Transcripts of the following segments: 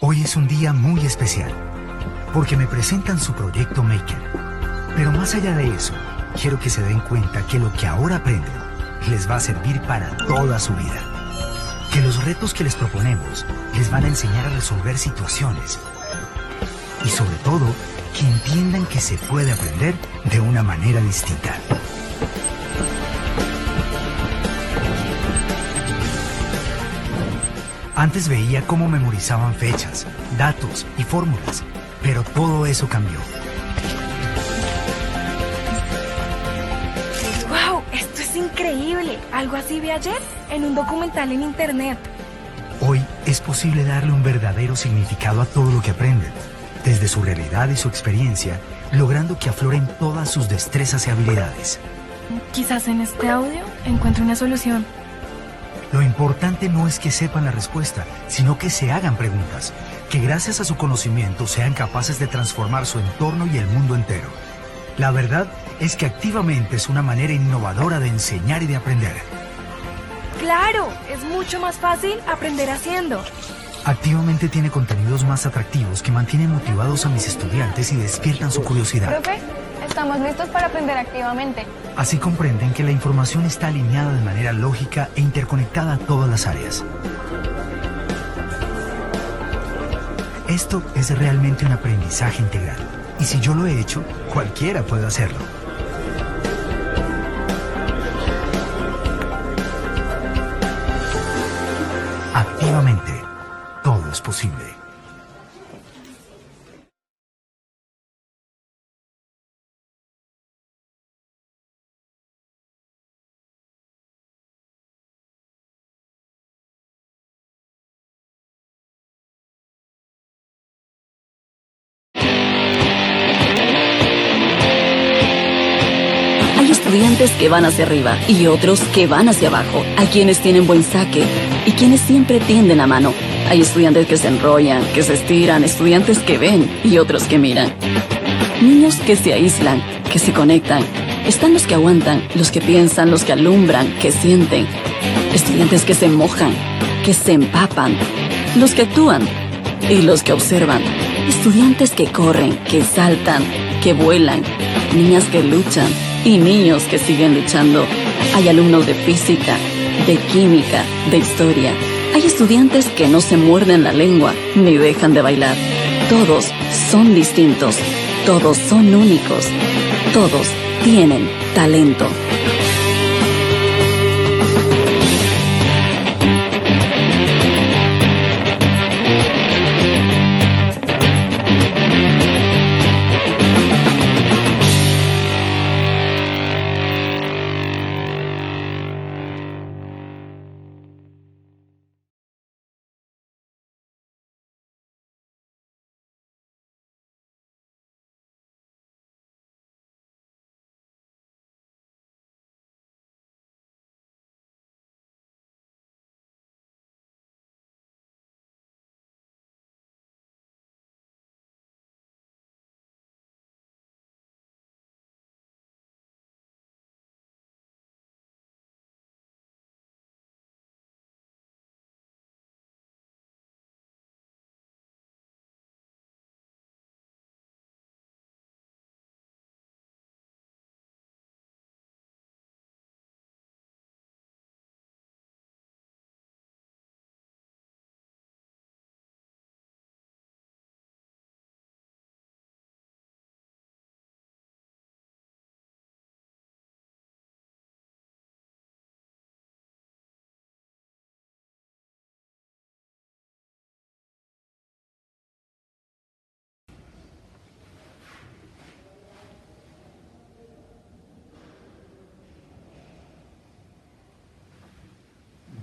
Hoy es un día muy especial, porque me presentan su proyecto Maker. Pero más allá de eso, quiero que se den cuenta que lo que ahora aprenden les va a servir para toda su vida. Que los retos que les proponemos les van a enseñar a resolver situaciones. Y sobre todo, que entiendan que se puede aprender de una manera distinta. Antes veía cómo memorizaban fechas, datos y fórmulas, pero todo eso cambió. ¡Wow! Esto es increíble. Algo así vi ayer en un documental en internet. Hoy es posible darle un verdadero significado a todo lo que aprenden, desde su realidad y su experiencia, logrando que afloren todas sus destrezas y habilidades. Quizás en este audio encuentre una solución. Lo importante no es que sepan la respuesta, sino que se hagan preguntas, que gracias a su conocimiento sean capaces de transformar su entorno y el mundo entero. La verdad es que Activamente es una manera innovadora de enseñar y de aprender. ¡Claro! Es mucho más fácil aprender haciendo. Activamente tiene contenidos más atractivos que mantienen motivados a mis estudiantes y despiertan su curiosidad. Profe, estamos listos para aprender activamente. Así comprenden que la información está alineada de manera lógica e interconectada a todas las áreas. Esto es realmente un aprendizaje integral. Y si yo lo he hecho, cualquiera puede hacerlo. Activamente, todo es posible. Hay estudiantes que van hacia arriba y otros que van hacia abajo. Hay quienes tienen buen saque y quienes siempre tienden la mano. Hay estudiantes que se enrollan, que se estiran, estudiantes que ven y otros que miran. Niños que se aíslan, que se conectan. Están los que aguantan, los que piensan, los que alumbran, que sienten. Estudiantes que se mojan, que se empapan. Los que actúan y los que observan. Estudiantes que corren, que saltan, que vuelan. Niñas que luchan y niños que siguen luchando. Hay alumnos de física, de química, de historia. Hay estudiantes que no se muerden la lengua ni dejan de bailar. Todos son distintos, todos son únicos, todos tienen talento.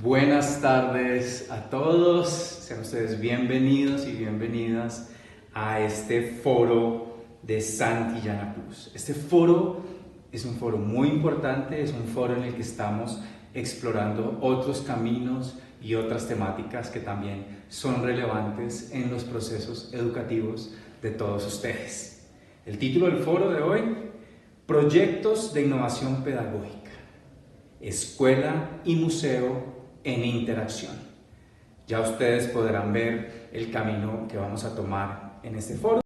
Buenas tardes a todos, sean ustedes bienvenidos y bienvenidas a este foro de Santillana Plus. Este foro es un foro muy importante, es un foro en el que estamos explorando otros caminos y otras temáticas que también son relevantes en los procesos educativos de todos ustedes. El título del foro de hoy, Proyectos de Innovación Pedagógica, Escuela y Museo en Interacción. Ya ustedes podrán ver el camino que vamos a tomar en este foro.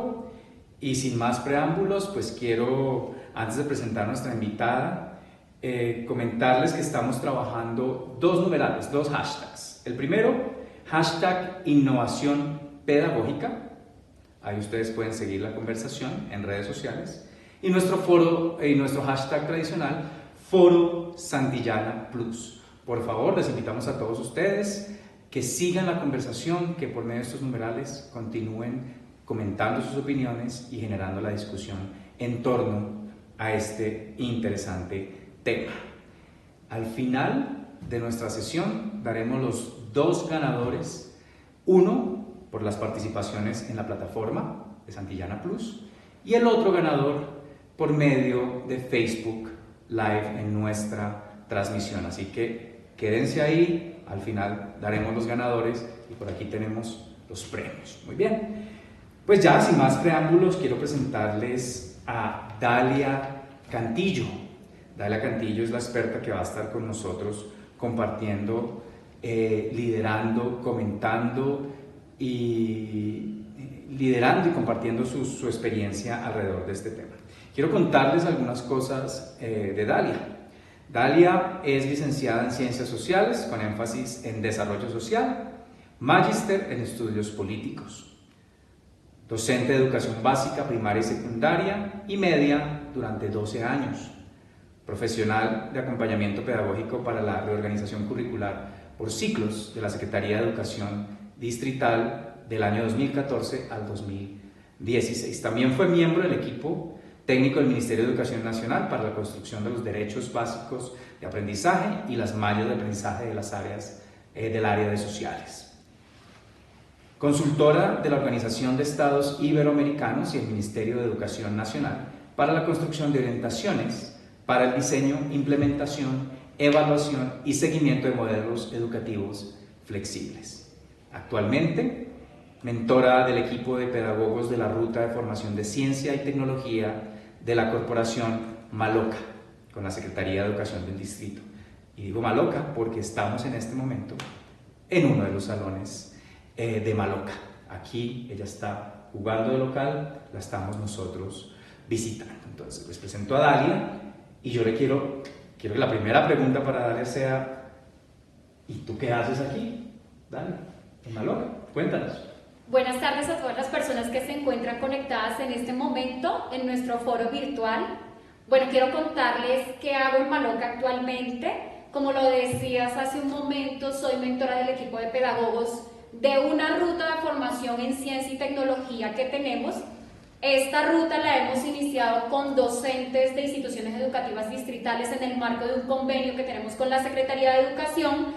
Y sin más preámbulos, pues quiero, antes de presentar a nuestra invitada, comentarles que estamos trabajando dos numerales, dos hashtags. El primero, hashtag innovación pedagógica. Ahí ustedes pueden seguir la conversación en redes sociales. Y nuestro foro y nuestro hashtag tradicional, Foro Santillana Plus. Por favor, les invitamos a todos ustedes que sigan la conversación, que por medio de estos numerales continúen comentando sus opiniones y generando la discusión en torno a este interesante tema. Al final de nuestra sesión daremos los dos ganadores, uno por las participaciones en la plataforma de Santillana Plus y el otro ganador por medio de Facebook Live en nuestra transmisión. Así que quédense ahí, al final daremos los ganadores y por aquí tenemos los premios. Muy bien. Pues ya, sin más preámbulos, quiero presentarles a Dalia Cantillo. Dalia Cantillo es la experta que va a estar con nosotros compartiendo, liderando, comentando y compartiendo su experiencia alrededor de este tema. Quiero contarles algunas cosas de Dalia. Dalia es licenciada en Ciencias Sociales con énfasis en Desarrollo Social, magíster en Estudios Políticos. Docente de educación básica, primaria y secundaria y media durante 12 años. Profesional de acompañamiento pedagógico para la reorganización curricular por ciclos de la Secretaría de Educación Distrital del año 2014 al 2016. También fue miembro del equipo técnico del Ministerio de Educación Nacional para la construcción de los derechos básicos de aprendizaje y las mallas de aprendizaje de las áreas del área de sociales. Consultora de la Organización de Estados Iberoamericanos y el Ministerio de Educación Nacional para la construcción de orientaciones para el diseño, implementación, evaluación y seguimiento de modelos educativos flexibles. Actualmente, mentora del equipo de pedagogos de la Ruta de Formación de Ciencia y Tecnología de la Corporación Maloca, con la Secretaría de Educación del Distrito. Y digo Maloca porque estamos en este momento en uno de los salones de Maloca. Aquí ella está jugando de local, la estamos nosotros visitando. Entonces les presento a Dalia y yo le quiero que la primera pregunta para Dalia sea: ¿y tú qué haces aquí, Dalia, en Maloca? Cuéntanos. Buenas tardes a todas las personas que se encuentran conectadas en este momento en nuestro foro virtual. Bueno, quiero contarles qué hago en Maloca actualmente. Como lo decías hace un momento, soy mentora del equipo de pedagogos de una ruta de formación en ciencia y tecnología que tenemos. Esta ruta la hemos iniciado con docentes de instituciones educativas distritales en el marco de un convenio que tenemos con la Secretaría de Educación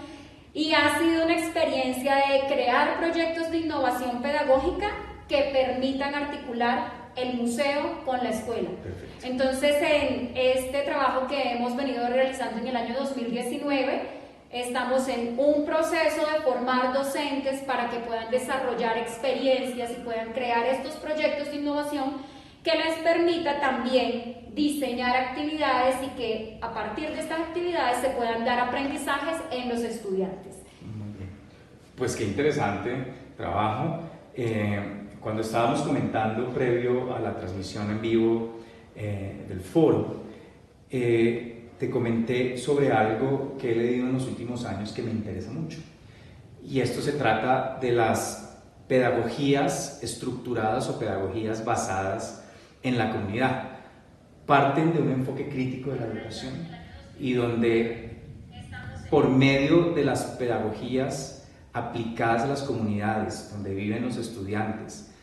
y ha sido una experiencia de crear proyectos de innovación pedagógica que permitan articular el museo con la escuela. Perfecto. Entonces, en este trabajo que hemos venido realizando en el año 2019, estamos en un proceso de formar docentes para que puedan desarrollar experiencias y puedan crear estos proyectos de innovación que les permita también diseñar actividades y que a partir de estas actividades se puedan dar aprendizajes en los estudiantes. Muy bien. Pues qué interesante trabajo. Cuando estábamos comentando previo a la transmisión en vivo del foro, te comenté sobre algo que he leído en los últimos años que me interesa mucho. Y esto se trata de las pedagogías estructuradas o pedagogías basadas en la comunidad. Parten de un enfoque crítico de la educación y donde por medio de las pedagogías aplicadas a las comunidades donde viven los estudiantes,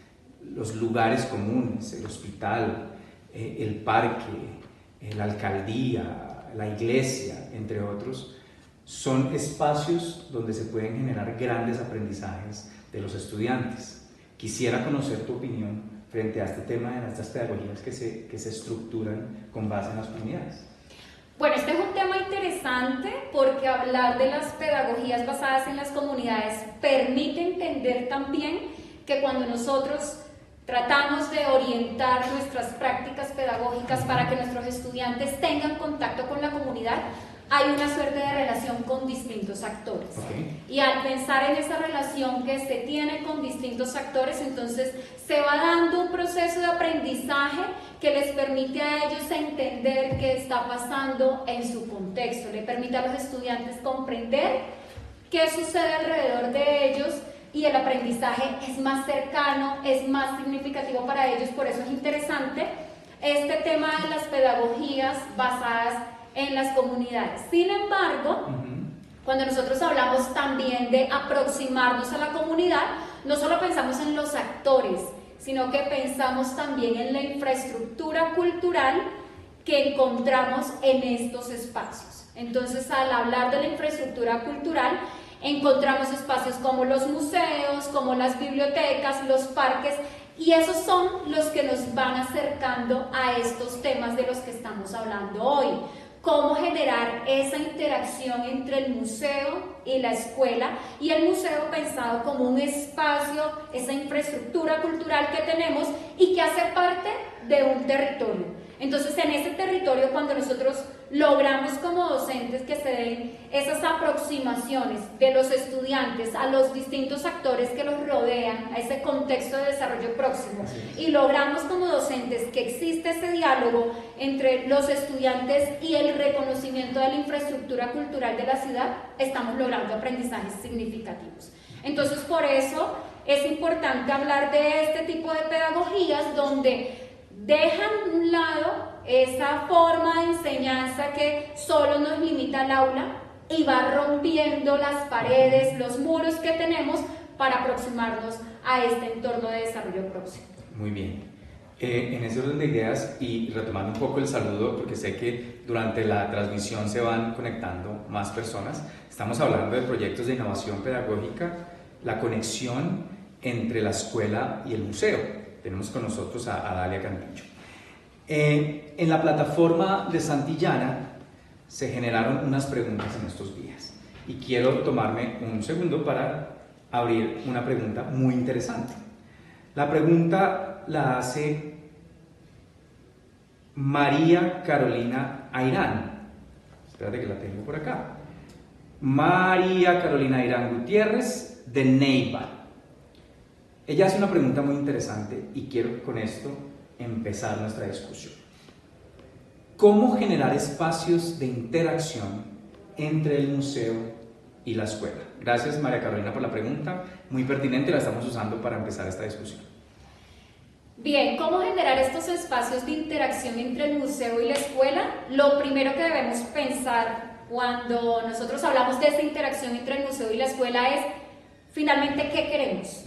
los lugares comunes, el hospital, el parque, la alcaldía, la iglesia, entre otros, son espacios donde se pueden generar grandes aprendizajes de los estudiantes. Quisiera conocer tu opinión frente a este tema de estas pedagogías que se estructuran con base en las comunidades. Bueno, este es un tema interesante porque hablar de las pedagogías basadas en las comunidades permite entender también que cuando nosotros tratamos de orientar nuestras prácticas pedagógicas para que nuestros estudiantes tengan contacto con la comunidad, hay una suerte de relación con distintos actores. Okay. Y al pensar en esa relación que se tiene con distintos actores, entonces se va dando un proceso de aprendizaje que les permite a ellos entender qué está pasando en su contexto, le permite a los estudiantes comprender qué sucede alrededor de ellos, y el aprendizaje es más cercano, es más significativo para ellos. Por eso es interesante este tema de las pedagogías basadas en las comunidades. Sin embargo, cuando nosotros hablamos también de aproximarnos a la comunidad, no solo pensamos en los actores, sino que pensamos también en la infraestructura cultural que encontramos en estos espacios. Entonces, al hablar de la infraestructura cultural, encontramos espacios como los museos, como las bibliotecas, los parques, y esos son los que nos van acercando a estos temas de los que estamos hablando hoy. Cómo generar esa interacción entre el museo y la escuela, y el museo pensado como un espacio, esa infraestructura cultural que tenemos y que hace parte de un territorio. Entonces, en ese territorio, cuando nosotros logramos como docentes que se den esas aproximaciones de los estudiantes a los distintos actores que los rodean, a ese contexto de desarrollo próximo, y logramos como docentes que existe ese diálogo entre los estudiantes y el reconocimiento de la infraestructura cultural de la ciudad, estamos logrando aprendizajes significativos. Entonces, por eso es importante hablar de este tipo de pedagogías donde dejan a un lado esa forma de enseñanza que solo nos limita al aula y va rompiendo las paredes, los muros que tenemos para aproximarnos a este entorno de desarrollo próximo. Muy bien. En ese orden de ideas y retomando un poco el saludo, porque sé que durante la transmisión se van conectando más personas, estamos hablando de proyectos de innovación pedagógica, la conexión entre la escuela y el museo. Tenemos con nosotros a Dalia Cantillo. En la plataforma de Santillana se generaron unas preguntas en estos días y quiero tomarme un segundo para abrir una pregunta muy interesante. La pregunta la hace María Carolina Airán. Espérate que la tengo por acá. María Carolina Airán Gutiérrez, de Neiva. Ella hace una pregunta muy interesante y quiero con esto empezar nuestra discusión. ¿Cómo generar espacios de interacción entre el museo y la escuela? Gracias, María Carolina, por la pregunta, muy pertinente, la estamos usando para empezar esta discusión. Bien, ¿cómo generar estos espacios de interacción entre el museo y la escuela? Lo primero que debemos pensar cuando nosotros hablamos de esa interacción entre el museo y la escuela es, finalmente, ¿qué queremos?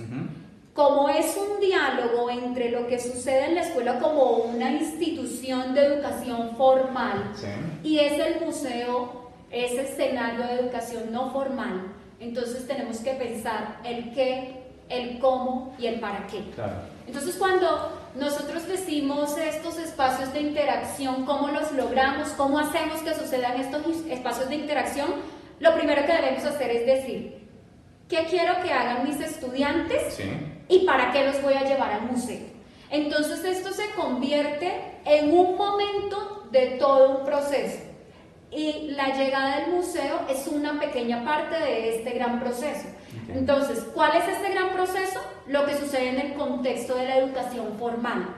Como es un diálogo entre lo que sucede en la escuela como una institución de educación formal, y es el museo, ese escenario de educación no formal, entonces tenemos que pensar el qué, el cómo y el para qué. Claro. Entonces, cuando nosotros decimos estos espacios de interacción, ¿cómo los logramos? ¿Cómo hacemos que sucedan estos espacios de interacción? Lo primero que debemos hacer es decir, ¿qué quiero que hagan mis estudiantes? Sí. ¿Y para qué los voy a llevar al museo? Entonces, esto se convierte en un momento de todo un proceso. Y la llegada del museo es una pequeña parte de este gran proceso. Okay. Entonces, ¿cuál es este gran proceso? Lo que sucede en el contexto de la educación formal.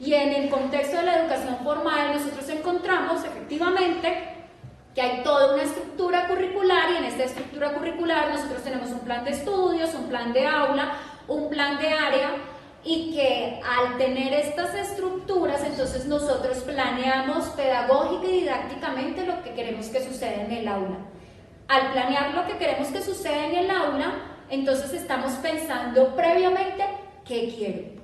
Y en el contexto de la educación formal nosotros encontramos efectivamente que hay toda una estructura curricular, y en esta estructura curricular nosotros tenemos un plan de estudios, un plan de aula, un plan de área, y que al tener estas estructuras, entonces nosotros planeamos pedagógica y didácticamente lo que queremos que suceda en el aula. Al planear lo que queremos que suceda en el aula, entonces estamos pensando previamente qué quiero.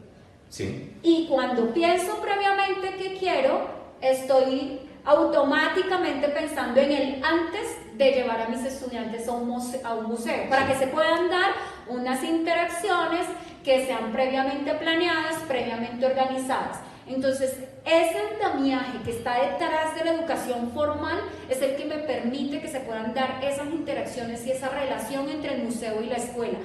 Sí. Y cuando pienso previamente qué quiero, estoy automáticamente pensando en el antes de llevar a mis estudiantes a un museo, para que se puedan dar unas interacciones que sean previamente planeadas, previamente organizadas. Entonces, ese andamiaje que está detrás de la educación formal es el que me permite que se puedan dar esas interacciones y esa relación entre el museo y la escuela,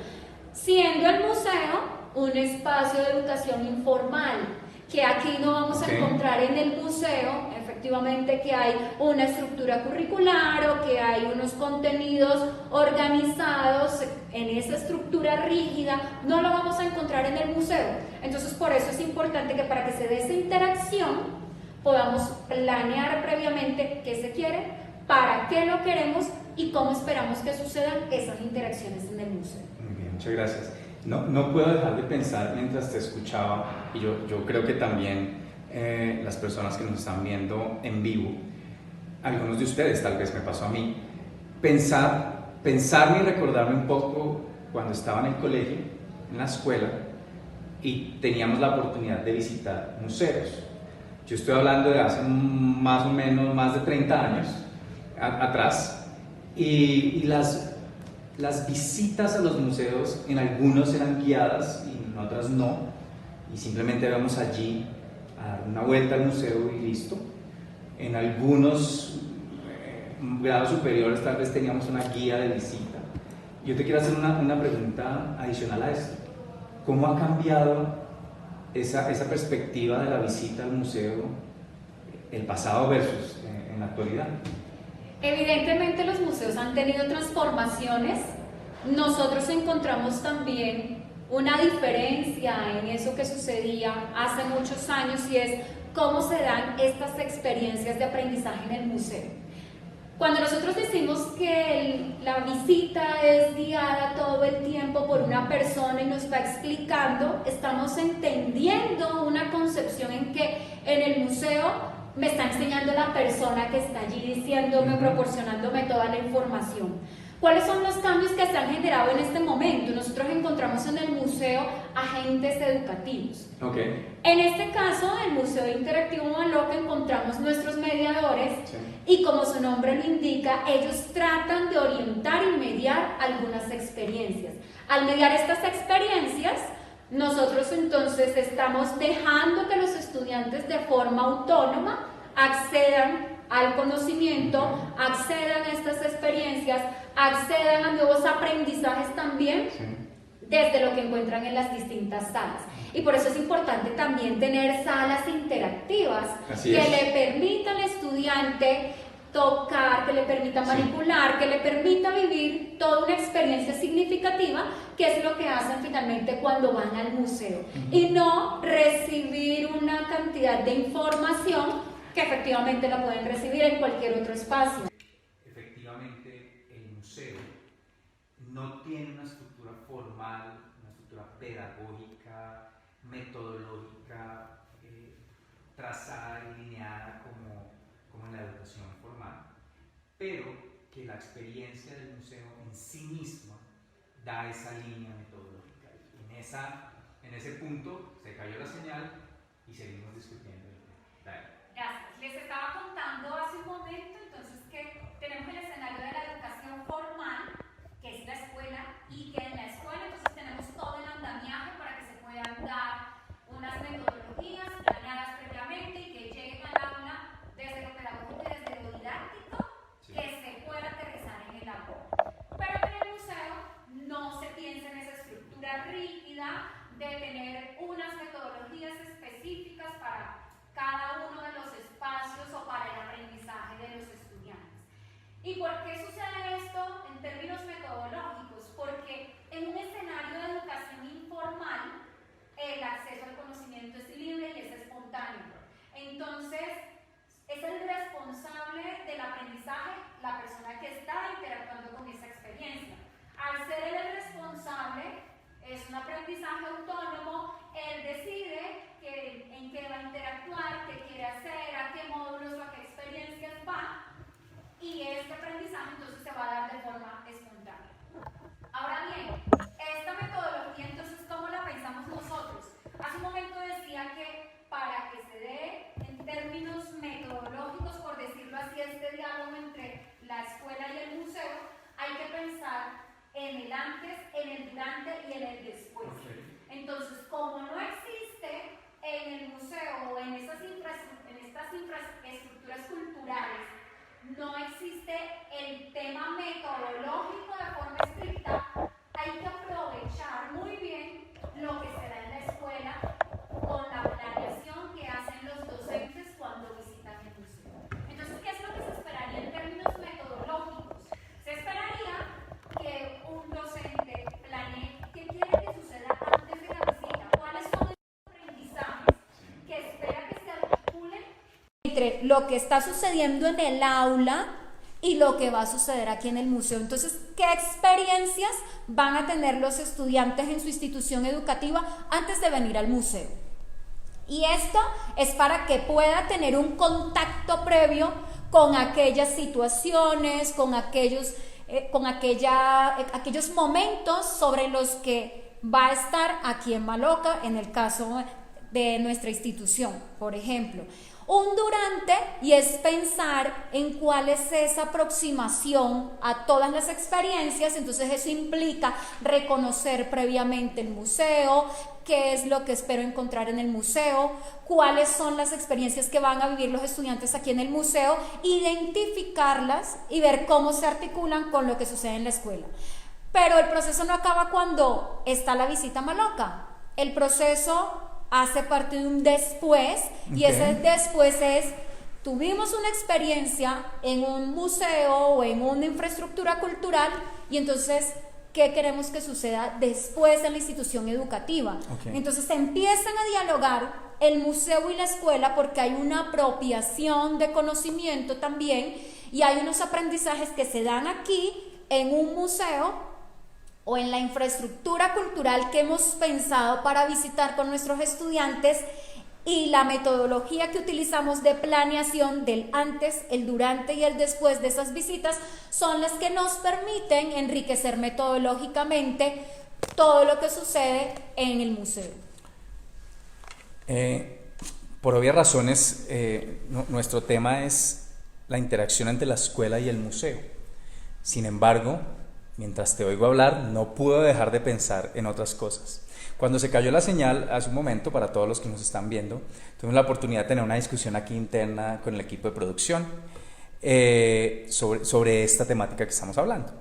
siendo el museo un espacio de educación informal, que aquí no vamos a encontrar en el museo, efectivamente, efectivamente que hay una estructura curricular o que hay unos contenidos organizados en esa estructura rígida, no lo vamos a encontrar en el museo. Entonces, por eso es importante que para que se dé esa interacción podamos planear previamente qué se quiere, para qué lo queremos y cómo esperamos que sucedan esas interacciones en el museo. Muy bien, muchas gracias. No puedo dejar de pensar mientras te escuchaba, y yo creo que también las personas que nos están viendo en vivo, algunos de ustedes, tal vez me pasó a mí, pensarme y recordarme un poco cuando estaba en el colegio, en la escuela, y teníamos la oportunidad de visitar museos. Yo estoy hablando de hace más o menos más de 30 años atrás, y las visitas a los museos en algunos eran guiadas y en otras no, y simplemente íbamos allí a dar una vuelta al museo y listo. En algunos grados superiores tal vez teníamos una guía de visita. Yo te quiero hacer una pregunta adicional a esto. ¿Cómo ha cambiado esa perspectiva de la visita al museo, el pasado versus en la actualidad? Evidentemente los museos han tenido transformaciones. Nosotros encontramos también una diferencia en eso que sucedía hace muchos años, y es cómo se dan estas experiencias de aprendizaje en el museo. Cuando nosotros decimos que la visita es guiada todo el tiempo por una persona y nos va explicando, estamos entendiendo una concepción en que en el museo me está enseñando la persona que está allí diciéndome, proporcionándome toda la información. ¿Cuáles son los cambios que se han generado en este momento? Nosotros encontramos en el museo agentes educativos. Okay. En este caso, el Museo Interactivo Maloca, encontramos nuestros mediadores, Sí. y como su nombre lo indica, ellos tratan de orientar y mediar algunas experiencias. Al mediar estas experiencias, nosotros entonces estamos dejando que los estudiantes de forma autónoma accedan al conocimiento, accedan a estas experiencias, accedan a nuevos aprendizajes también, Sí. desde lo que encuentran en las distintas salas. Y por eso es importante también tener salas interactivas Así que es. le permitan al estudiante tocar, que le permita Sí. manipular, que le permita vivir toda una experiencia significativa, que es lo que hacen finalmente cuando van al museo. Y no recibir una cantidad de información que efectivamente la pueden recibir en cualquier otro espacio. Efectivamente, el museo no tiene una estructura formal, una estructura pedagógica, metodológica, trazada y lineada como en la educación formal, pero que la experiencia del museo en sí misma da esa línea metodológica. En ese punto se cayó la señal y seguimos discutiendo. Dale. Gracias. Les estaba contando hace un momento entonces que tenemos el escenario de la educación formal, que es la escuela, y que en la escuela entonces tenemos todo el andamiaje para que se puedan dar unas metodologías planeadas previamente y que lleguen al aula desde lo pedagógico y desde lo didáctico, Sí. que se pueda aterrizar en el aula. Pero en el museo no se piensa en esa estructura rígida de tener unas metodologías específicas para cada uno de los espacios o para el aprendizaje de los estudiantes. ¿Y por qué sucede esto en términos metodológicos? Porque en un escenario de educación informal, el acceso al conocimiento es libre y es espontáneo. Entonces, es el responsable del aprendizaje la persona que está interactuando con esa experiencia. Al ser él el responsable, es un aprendizaje autónomo, él decide en qué va a interactuar, qué quiere hacer, a qué módulos o a qué experiencias va, y este aprendizaje entonces se va a dar de forma espontánea. Ahora bien, esta metodología entonces, ¿cómo la pensamos nosotros? Hace un momento decía que para que se dé en términos metodológicos, por decirlo así, este diálogo entre la escuela y el museo, hay que pensar en el antes, en el durante y en el después. Okay. Entonces, como no existe en el museo o en estas infraestructuras culturales, no existe el tema metodológico de forma estricta, hay que aprovechar muy bien lo que se da en la escuela con la planeación que hacen los docentes cuando visitan el museo. entre lo que está sucediendo en el aula y lo que va a suceder aquí en el museo. Entonces, ¿qué experiencias van a tener los estudiantes en su institución educativa antes de venir al museo? Y esto es para que pueda tener un contacto previo con aquellas situaciones, con aquellos momentos sobre los que va a estar aquí en Maloca, en el caso de nuestra institución, por ejemplo. Un durante, y es pensar en cuál es esa aproximación a todas las experiencias. Entonces eso implica reconocer previamente el museo, qué es lo que espero encontrar en el museo, cuáles son las experiencias que van a vivir los estudiantes aquí en el museo, identificarlas y ver cómo se articulan con lo que sucede en la escuela. Pero el proceso no acaba cuando está la visita a Maloca. El proceso hace parte de un después, y ese después es, tuvimos una experiencia en un museo o en una infraestructura cultural, y entonces, ¿qué queremos que suceda después en la institución educativa? Entonces empiezan a dialogar el museo y la escuela, porque hay una apropiación de conocimiento también, y hay unos aprendizajes que se dan aquí en un museo o en la infraestructura cultural que hemos pensado para visitar con nuestros estudiantes, y la metodología que utilizamos de planeación del antes, el durante y el después de esas visitas son las que nos permiten enriquecer metodológicamente todo lo que sucede en el museo. Por obvias razones, nuestro tema es la interacción entre la escuela y el museo. Sin embargo, mientras te oigo hablar, no puedo dejar de pensar en otras cosas. Cuando se cayó la señal hace un momento, para todos los que nos están viendo, tuvimos la oportunidad de tener una discusión aquí interna con el equipo de producción sobre esta temática que estamos hablando.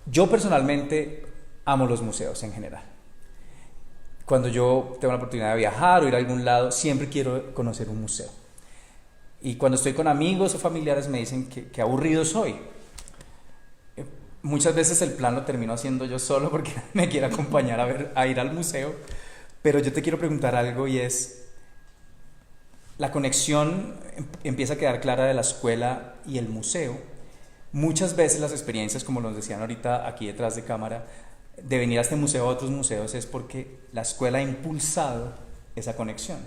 Yo personalmente amo los museos en general. Cuando yo tengo la oportunidad de viajar o ir a algún lado, siempre quiero conocer un museo. Y cuando estoy con amigos o familiares me dicen que aburrido soy. Muchas veces el plan lo termino haciendo yo solo porque me quiere acompañar a ir al museo, pero yo te quiero preguntar algo, y es, la conexión empieza a quedar clara de la escuela y el museo. Muchas veces las experiencias, como nos decían ahorita aquí detrás de cámara, de venir a este museo a otros museos, es porque la escuela ha impulsado esa conexión.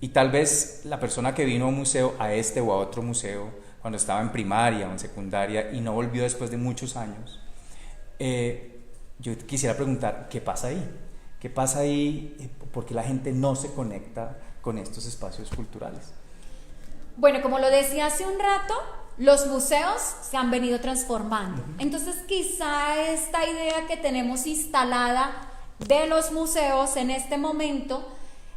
Y tal vez la persona que vino a un museo, a este o a otro museo, cuando estaba en primaria o en secundaria y no volvió después de muchos años, yo quisiera preguntar, ¿qué pasa ahí? ¿Qué pasa ahí? ¿Por qué la gente no se conecta con estos espacios culturales? Bueno, como lo decía hace un rato, los museos se han venido transformando. Entonces, quizá esta idea que tenemos instalada de los museos en este momento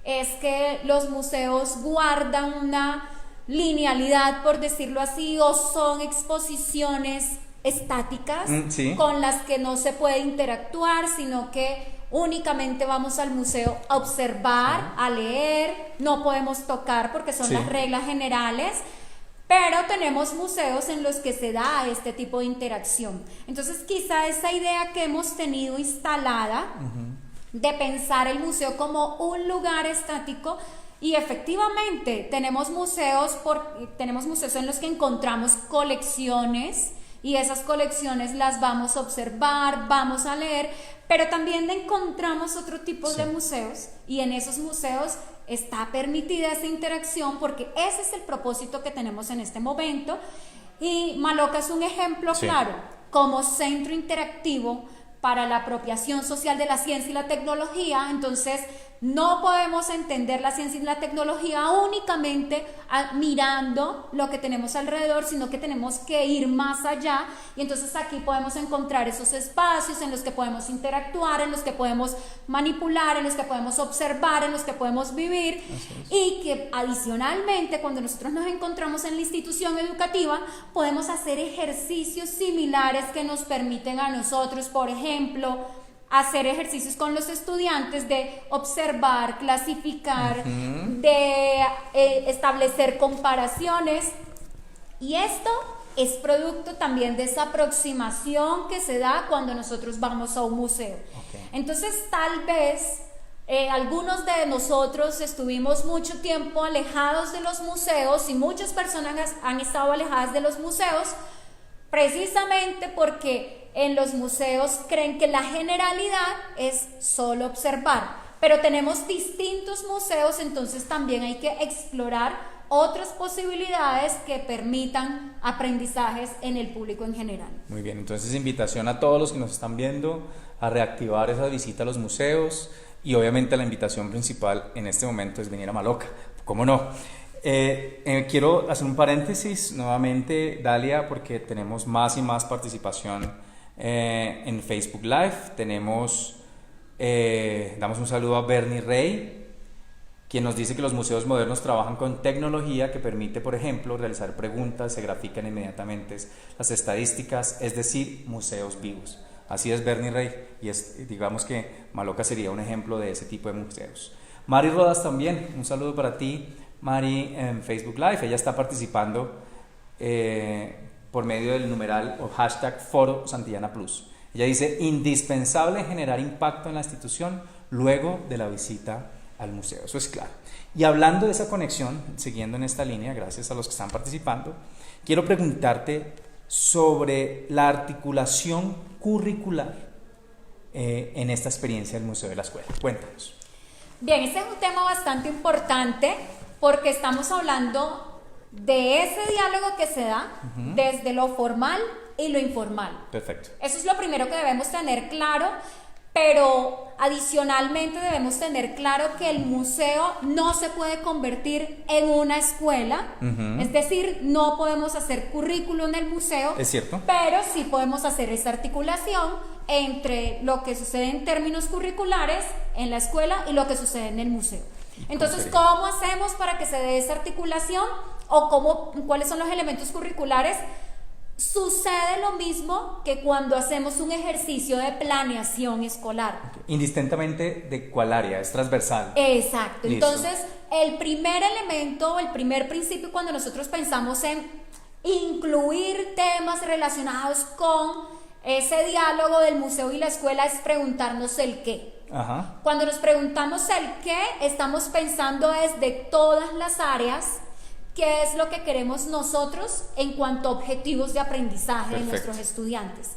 es que los museos guardan una linealidad, por decirlo así, o son exposiciones estáticas con las que no se puede interactuar, sino que únicamente vamos al museo a observar, a leer, no podemos tocar porque son las reglas generales, pero tenemos museos en los que se da este tipo de interacción. Entonces, quizá esa idea que hemos tenido instalada de pensar el museo como un lugar estático. Y efectivamente tenemos museos en los que encontramos colecciones, y esas colecciones las vamos a observar, vamos a leer, pero también encontramos otro tipo de museos, y en esos museos está permitida esa interacción porque ese es el propósito que tenemos en este momento. Y Maloca es un ejemplo claro como centro interactivo para la apropiación social de la ciencia y la tecnología. Entonces, no podemos entender la ciencia y la tecnología únicamente mirando lo que tenemos alrededor, sino que tenemos que ir más allá, y entonces aquí podemos encontrar esos espacios en los que podemos interactuar, en los que podemos manipular, en los que podemos observar, en los que podemos vivir, y que adicionalmente, cuando nosotros nos encontramos en la institución educativa, podemos hacer ejercicios similares que nos permiten a nosotros, por ejemplo, hacer ejercicios con los estudiantes de observar, clasificar, de establecer comparaciones, y esto es producto también de esa aproximación que se da cuando nosotros vamos a un museo. Entonces, tal vez Algunos de nosotros estuvimos mucho tiempo alejados de los museos y muchas personas han estado alejadas de los museos precisamente porque en los museos creen que la generalidad es solo observar, pero tenemos distintos museos, entonces también hay que explorar otras posibilidades que permitan aprendizajes en el público en general. Muy bien, entonces invitación a todos los que nos están viendo a reactivar esa visita a los museos y obviamente la invitación principal en este momento es venir a Maloca, ¿cómo no? Quiero hacer un paréntesis nuevamente, Dalia, porque tenemos más y más participación en Facebook Live. Damos un saludo a Bernie Rey, quien nos dice que los museos modernos trabajan con tecnología que permite, por ejemplo, realizar preguntas, se grafican inmediatamente las estadísticas, es decir, museos vivos. Así es, Bernie Rey, y digamos que Maloca sería un ejemplo de ese tipo de museos. Mari Rodas también, un saludo para ti, Mari, en Facebook Live. Ella está participando por medio del numeral o hashtag Foro Santillana Plus. Ella dice, indispensable generar impacto en la institución luego de la visita al museo. Eso es claro. Y hablando de esa conexión, siguiendo en esta línea, gracias a los que están participando, quiero preguntarte sobre la articulación curricular en esta experiencia del Museo de la Escuela. Cuéntanos. Bien, este es un tema bastante importante porque estamos hablando de ese diálogo que se da desde lo formal y lo informal. Perfecto. Eso es lo primero que debemos tener claro, pero adicionalmente debemos tener claro que el museo no se puede convertir en una escuela, es decir, no podemos hacer currículo en el museo, es cierto, pero sí podemos hacer esa articulación entre lo que sucede en términos curriculares en la escuela y lo que sucede en el museo. Entonces, ¿cómo hacemos para que se dé esa articulación? ¿O cuáles son los elementos curriculares? Sucede lo mismo que cuando hacemos un ejercicio de planeación escolar. Indistintamente de cuál área, es transversal. Exacto. Listo. Entonces, el primer elemento, el primer principio cuando nosotros pensamos en incluir temas relacionados con ese diálogo del museo y la escuela es preguntarnos el qué. Ajá. Cuando nos preguntamos el qué, estamos pensando desde todas las áreas qué es lo que queremos nosotros en cuanto a objetivos de aprendizaje de nuestros estudiantes.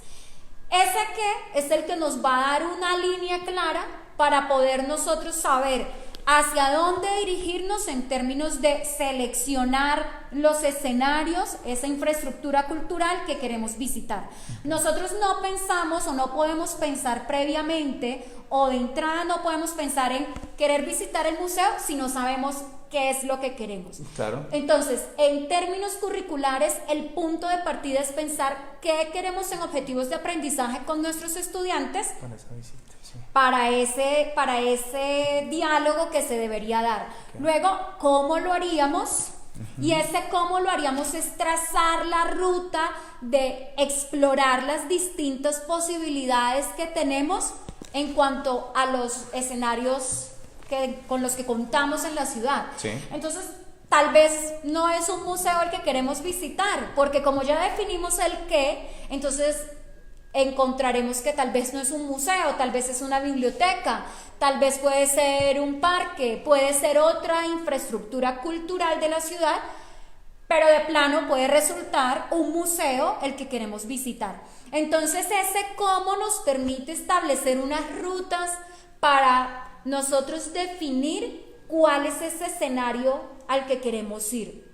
Ese qué es el que nos va a dar una línea clara para poder nosotros saber hacia dónde dirigirnos en términos de seleccionar los escenarios, esa infraestructura cultural que queremos visitar. Nosotros no pensamos o no podemos pensar previamente o de entrada no podemos pensar en querer visitar el museo si no sabemos qué es lo que queremos. Claro. Entonces, en términos curriculares, el punto de partida es pensar qué queremos en objetivos de aprendizaje con nuestros estudiantes Para esa visita, sí. para ese diálogo que se debería dar. Okay. Luego, ¿cómo lo haríamos? Y ese cómo lo haríamos es trazar la ruta de explorar las distintas posibilidades que tenemos en cuanto a los escenarios con los que contamos en la ciudad. Sí. Entonces, tal vez no es un museo el que queremos visitar, porque como ya definimos el qué, entonces encontraremos que tal vez no es un museo, tal vez es una biblioteca, tal vez puede ser un parque, puede ser otra infraestructura cultural de la ciudad, pero de plano puede resultar un museo el que queremos visitar. Entonces, ese cómo nos permite establecer unas rutas para nosotros definir cuál es ese escenario al que queremos ir.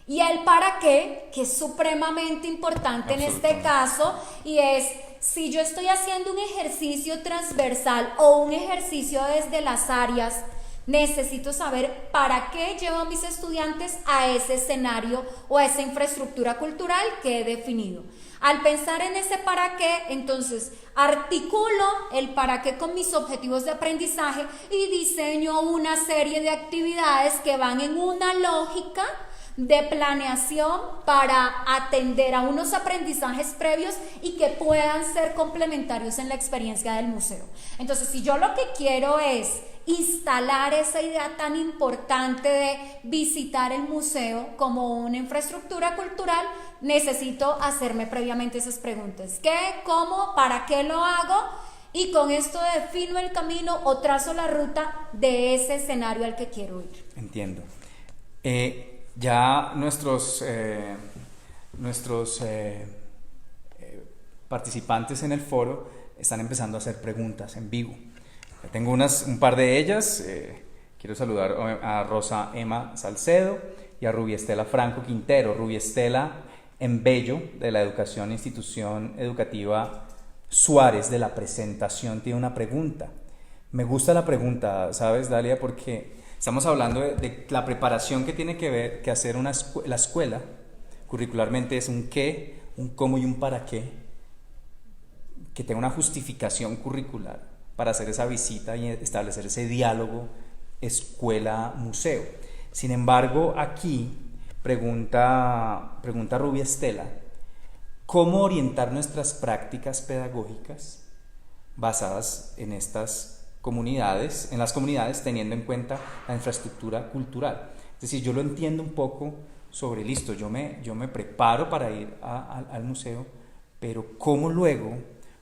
Y el para qué, que es supremamente importante en este caso, y es si yo estoy haciendo un ejercicio transversal o un ejercicio desde las áreas, necesito saber para qué llevo a mis estudiantes a ese escenario o a esa infraestructura cultural que he definido. Al pensar en ese para qué, entonces articulo el para qué con mis objetivos de aprendizaje y diseño una serie de actividades que van en una lógica de planeación para atender a unos aprendizajes previos y que puedan ser complementarios en la experiencia del museo. Entonces, si yo lo que quiero es instalar esa idea tan importante de visitar el museo como una infraestructura cultural, necesito hacerme previamente esas preguntas. ¿Qué? ¿Cómo? ¿Para qué lo hago? y con esto defino el camino o trazo la ruta de ese escenario al que quiero ir. Entiendo. Ya nuestros participantes en el foro están empezando a hacer preguntas en vivo. Ya tengo un par de ellas. Quiero saludar a Rosa Emma Salcedo y a Rubia Estela Franco Quintero. Rubia Estela Embello, de la Institución Educativa Suárez, de la Presentación, tiene una pregunta. Me gusta la pregunta, ¿sabes, Dalia? Porque estamos hablando de la preparación que tiene que hacer la escuela. Curricularmente es un qué, un cómo y un para qué, que tenga una justificación curricular para hacer esa visita y establecer ese diálogo escuela-museo. Sin embargo, aquí pregunta Rubia Estela, ¿cómo orientar nuestras prácticas pedagógicas basadas en estas comunidades, teniendo en cuenta la infraestructura cultural? Es decir, yo lo entiendo un poco sobre, listo, yo me preparo para ir al museo, pero ¿cómo luego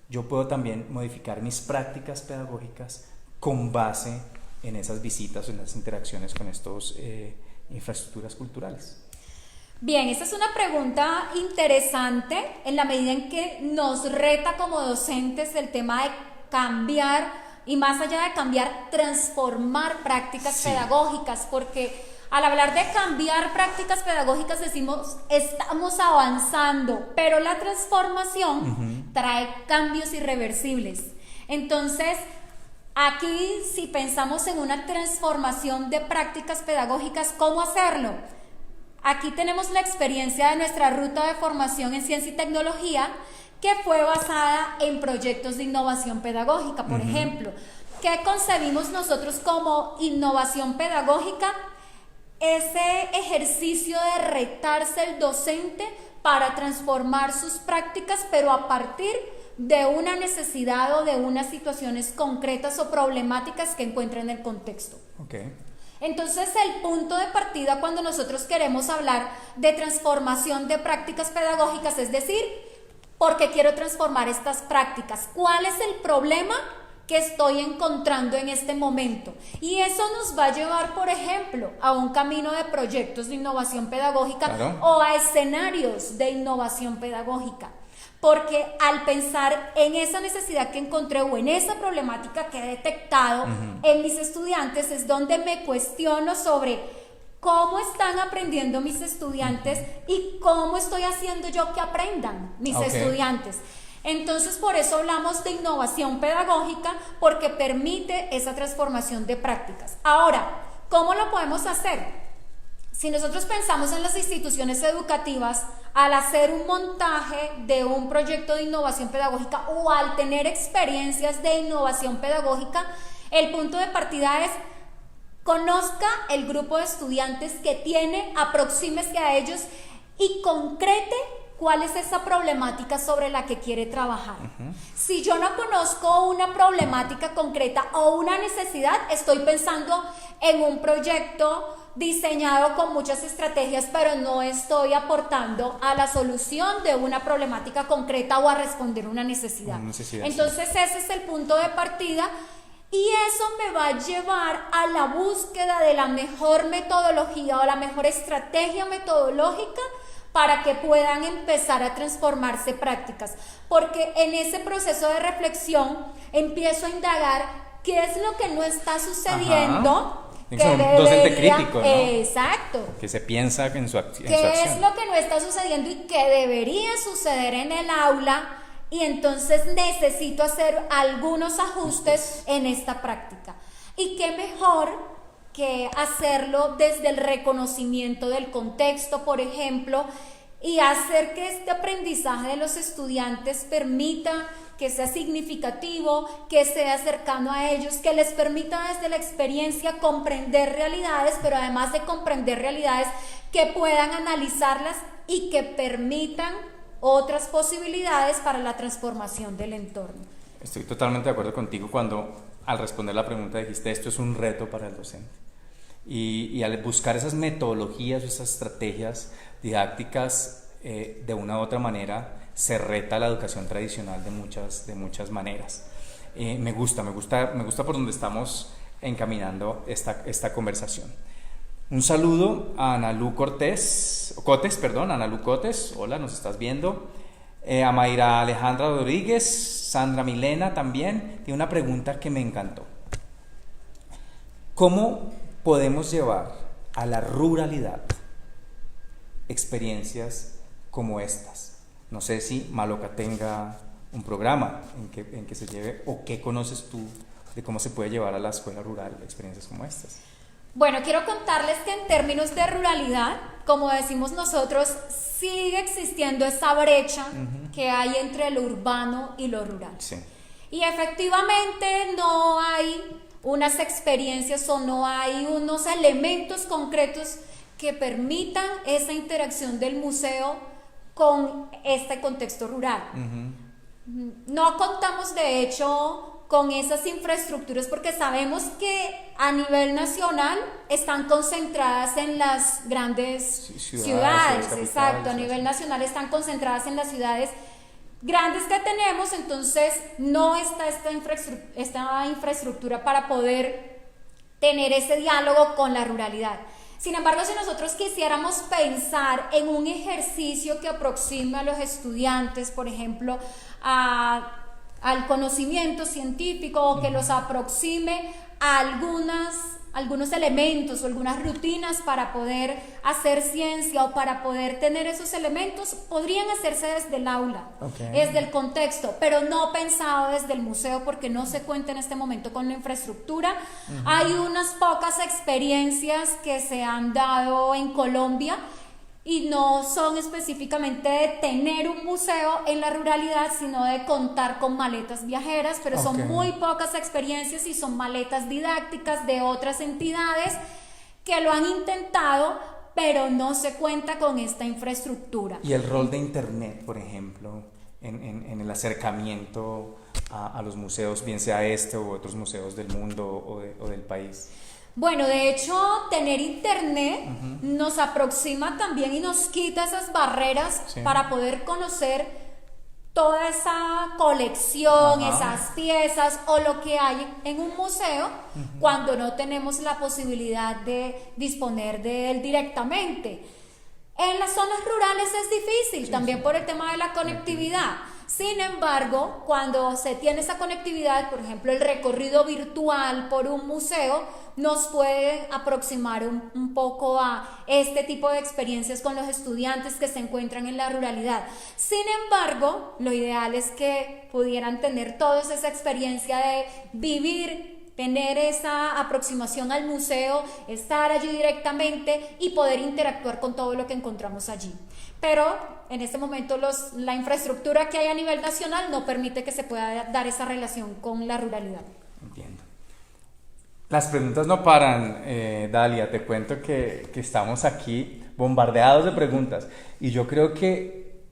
yo puedo también modificar mis prácticas pedagógicas con base en esas visitas o en las interacciones con estas infraestructuras culturales? Bien, esta es una pregunta interesante en la medida en que nos reta como docentes el tema de cambiar, y más allá de cambiar, transformar prácticas pedagógicas, porque al hablar de cambiar prácticas pedagógicas decimos estamos avanzando, pero la transformación trae cambios irreversibles. Entonces, aquí si pensamos en una transformación de prácticas pedagógicas, ¿cómo hacerlo? Aquí tenemos la experiencia de nuestra ruta de formación en ciencia y tecnología, que fue basada en proyectos de innovación pedagógica. Por ejemplo, ¿qué concebimos nosotros como innovación pedagógica? Ese ejercicio de retarse el docente para transformar sus prácticas, pero a partir de una necesidad o de unas situaciones concretas o problemáticas que encuentra en el contexto. Okay. Entonces, el punto de partida cuando nosotros queremos hablar de transformación de prácticas pedagógicas, es decir, ¿por qué quiero transformar estas prácticas? ¿Cuál es el problema que estoy encontrando en este momento? Y eso nos va a llevar, por ejemplo, a un camino de proyectos de innovación pedagógica, claro, o a escenarios de innovación pedagógica. Porque al pensar en esa necesidad que encontré o en esa problemática que he detectado en mis estudiantes, es donde me cuestiono sobre cómo están aprendiendo mis estudiantes y cómo estoy haciendo yo que aprendan mis estudiantes. Entonces, por eso hablamos de innovación pedagógica, porque permite esa transformación de prácticas. Ahora, ¿cómo lo podemos hacer? Si nosotros pensamos en las instituciones educativas, al hacer un montaje de un proyecto de innovación pedagógica o al tener experiencias de innovación pedagógica, el punto de partida es: conozca el grupo de estudiantes que tiene, aproxímese a ellos y concrete cuál es esa problemática sobre la que quiere trabajar. Si yo no conozco una problemática concreta o una necesidad, estoy pensando en un proyecto diseñado con muchas estrategias, pero no estoy aportando a la solución de una problemática concreta o a responder una necesidad. Entonces, ese es el punto de partida. Y eso me va a llevar a la búsqueda de la mejor metodología o la mejor estrategia metodológica para que puedan empezar a transformarse prácticas. Porque en ese proceso de reflexión empiezo a indagar qué es lo que no está sucediendo. Que son docente crítico, ¿no? Exacto. Que se piensa en su acción. ¿Qué es lo que no está sucediendo y que debería suceder en el aula? Y entonces necesito hacer algunos ajustes en esta práctica. Y qué mejor que hacerlo desde el reconocimiento del contexto, por ejemplo, y hacer que este aprendizaje de los estudiantes permita que sea significativo, que sea cercano a ellos, que les permita desde la experiencia comprender realidades, pero además de comprender realidades, que puedan analizarlas y que permitan otras posibilidades para la transformación del entorno. Estoy totalmente de acuerdo contigo cuando al responder la pregunta dijiste esto es un reto para el docente y al buscar esas metodologías, esas estrategias didácticas de una u otra manera se reta la educación tradicional de muchas maneras. me gusta por donde estamos encaminando esta conversación. Un saludo a Analu Cotes, hola, nos estás viendo. A Mayra Alejandra Rodríguez, Sandra Milena también, tiene una pregunta que me encantó. ¿Cómo podemos llevar a la ruralidad experiencias como estas? No sé si Maloca tenga un programa en que se lleve, o qué conoces tú de cómo se puede llevar a la escuela rural experiencias como estas. Bueno, quiero contarles que en términos de ruralidad, como decimos nosotros, sigue existiendo esa brecha que hay entre lo urbano y lo rural. Sí. Y efectivamente no hay unas experiencias o no hay unos elementos concretos que permitan esa interacción del museo con este contexto rural. No contamos, de hecho, con esas infraestructuras porque sabemos que a nivel nacional están concentradas en las grandes ciudades, exacto, a nivel nacional están concentradas en las ciudades grandes que tenemos, entonces no está esta infraestructura para poder tener ese diálogo con la ruralidad. Sin embargo, si nosotros quisiéramos pensar en un ejercicio que aproxime a los estudiantes, por ejemplo, al conocimiento científico, o que los aproxime a algunos elementos o algunas rutinas para poder hacer ciencia o para poder tener esos elementos, podrían hacerse desde el aula, desde el contexto, pero no pensado desde el museo porque no se cuenta en este momento con la infraestructura. Hay unas pocas experiencias que se han dado en Colombia y no son específicamente de tener un museo en la ruralidad, sino de contar con maletas viajeras, pero son muy pocas experiencias y son maletas didácticas de otras entidades que lo han intentado, pero no se cuenta con esta infraestructura. Y el rol de Internet, por ejemplo, en el acercamiento a los museos, bien sea este u otros museos del mundo o del país. Bueno, de hecho, tener internet nos aproxima también y nos quita esas barreras para poder conocer toda esa colección, esas piezas o lo que hay en un museo cuando no tenemos la posibilidad de disponer de él directamente. En las zonas rurales es difícil, también por el tema de la conectividad. Sin embargo, cuando se tiene esa conectividad, por ejemplo, el recorrido virtual por un museo nos puede aproximar un poco a este tipo de experiencias con los estudiantes que se encuentran en la ruralidad. Sin embargo, lo ideal es que pudieran tener todos esa experiencia de vivir, tener esa aproximación al museo, estar allí directamente y poder interactuar con todo lo que encontramos allí. Pero en este momento la infraestructura que hay a nivel nacional no permite que se pueda dar esa relación con la ruralidad. Entiendo. Las preguntas no paran, Dalia, te cuento que estamos aquí bombardeados de preguntas y yo creo que